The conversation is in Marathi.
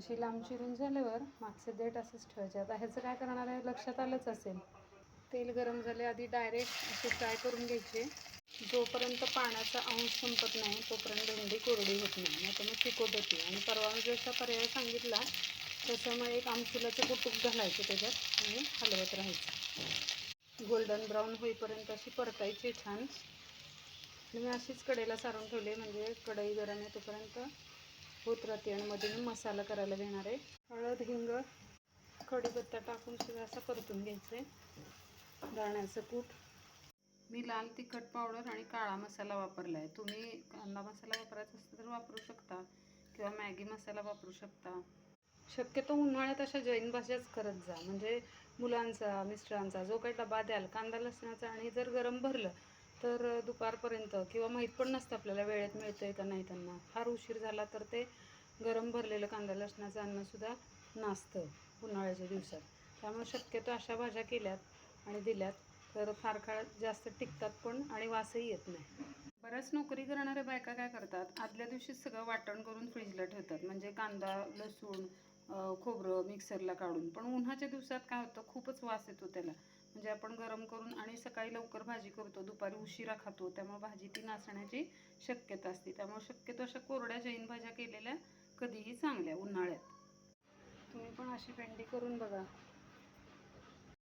अशी लांब चिरून झाल्यावर मागचे देठ असंच ठेवायचे. आता ह्याचं काय करणार आहे लक्षात आलंच असेल. तेल गरम झाले आधी डायरेक्ट असे फ्राय करून घ्यायचे. जोपर्यंत पाण्याचा अंश संपत नाही तोपर्यंत भेंडी कोरडी होत नाही, नाही तर मग चिकट होते. आणि परवा मी जसा पर्याय सांगितला तसं मग एक आमसुलाचं कुटूक घालायचं त्याच्यात आणि हलवत राहायचं. गोल्डन ब्राऊन होईपर्यंत अशी परतायची छान. मी अशीच कढईला सारून ठेवले म्हणजे कढई गरम आहे तोपर्यंत होत राहते. आणि मध्ये मी मसाला करायला घेणार आहे. हळद, हिंग, कढीपत्ता टाकून सगळं असं परतून घ्यायचं आहे. दाण्याचं कूट, मी लाल तिखट पावडर आणि काळा मसाला वापरला आहे. तुम्ही कांदा मसाला वापरायचा असेल तर वापरू शकता किंवा मॅगी मसाला वापरू शकता. शक्यतो उन्हाळ्यात अशा जैन भाज्याच करत जा, म्हणजे मुलांचा मिस्टरांचा जो काही डबा द्याल कांदा लसणाचा आणि जर गरम भरलं तर दुपारपर्यंत किंवा माहीत पण नसतं आपल्याला वेळेत मिळतं आहे का नाही. त्यांना फार उशीर झाला तर ते गरम भरलेलं कांदा लसणाचं अन्नसुद्धा नासतं उन्हाळ्याच्या दिवसात. त्यामुळे शक्यतो अशा भाज्या केल्यात आणि दिल्यात तर फार काळ जास्त टिकतात पण आणि वासही येत नाही. बऱ्याच नोकरी करणाऱ्या बायका काय करतात, आदल्या दिवशीच सगळं वाटण करून फ्रीजला ठेवतात, म्हणजे कांदा लसूण खोबरं मिक्सरला काढून. पण उन्हाच्या दिवसात काय होतं खूपच वास येतो त्याला, म्हणजे आपण गरम करून आणि सकाळी लवकर भाजी करतो दुपारी उशिरा खातो त्यामुळे भाजी ती नासण्याची शक्यता असते. त्यामुळे शक्यतो अशा कोरड्या जैन भाज्या केलेल्या कधीही चांगल्या उन्हाळ्यात. तुम्ही पण अशी भेंडी करून बघा.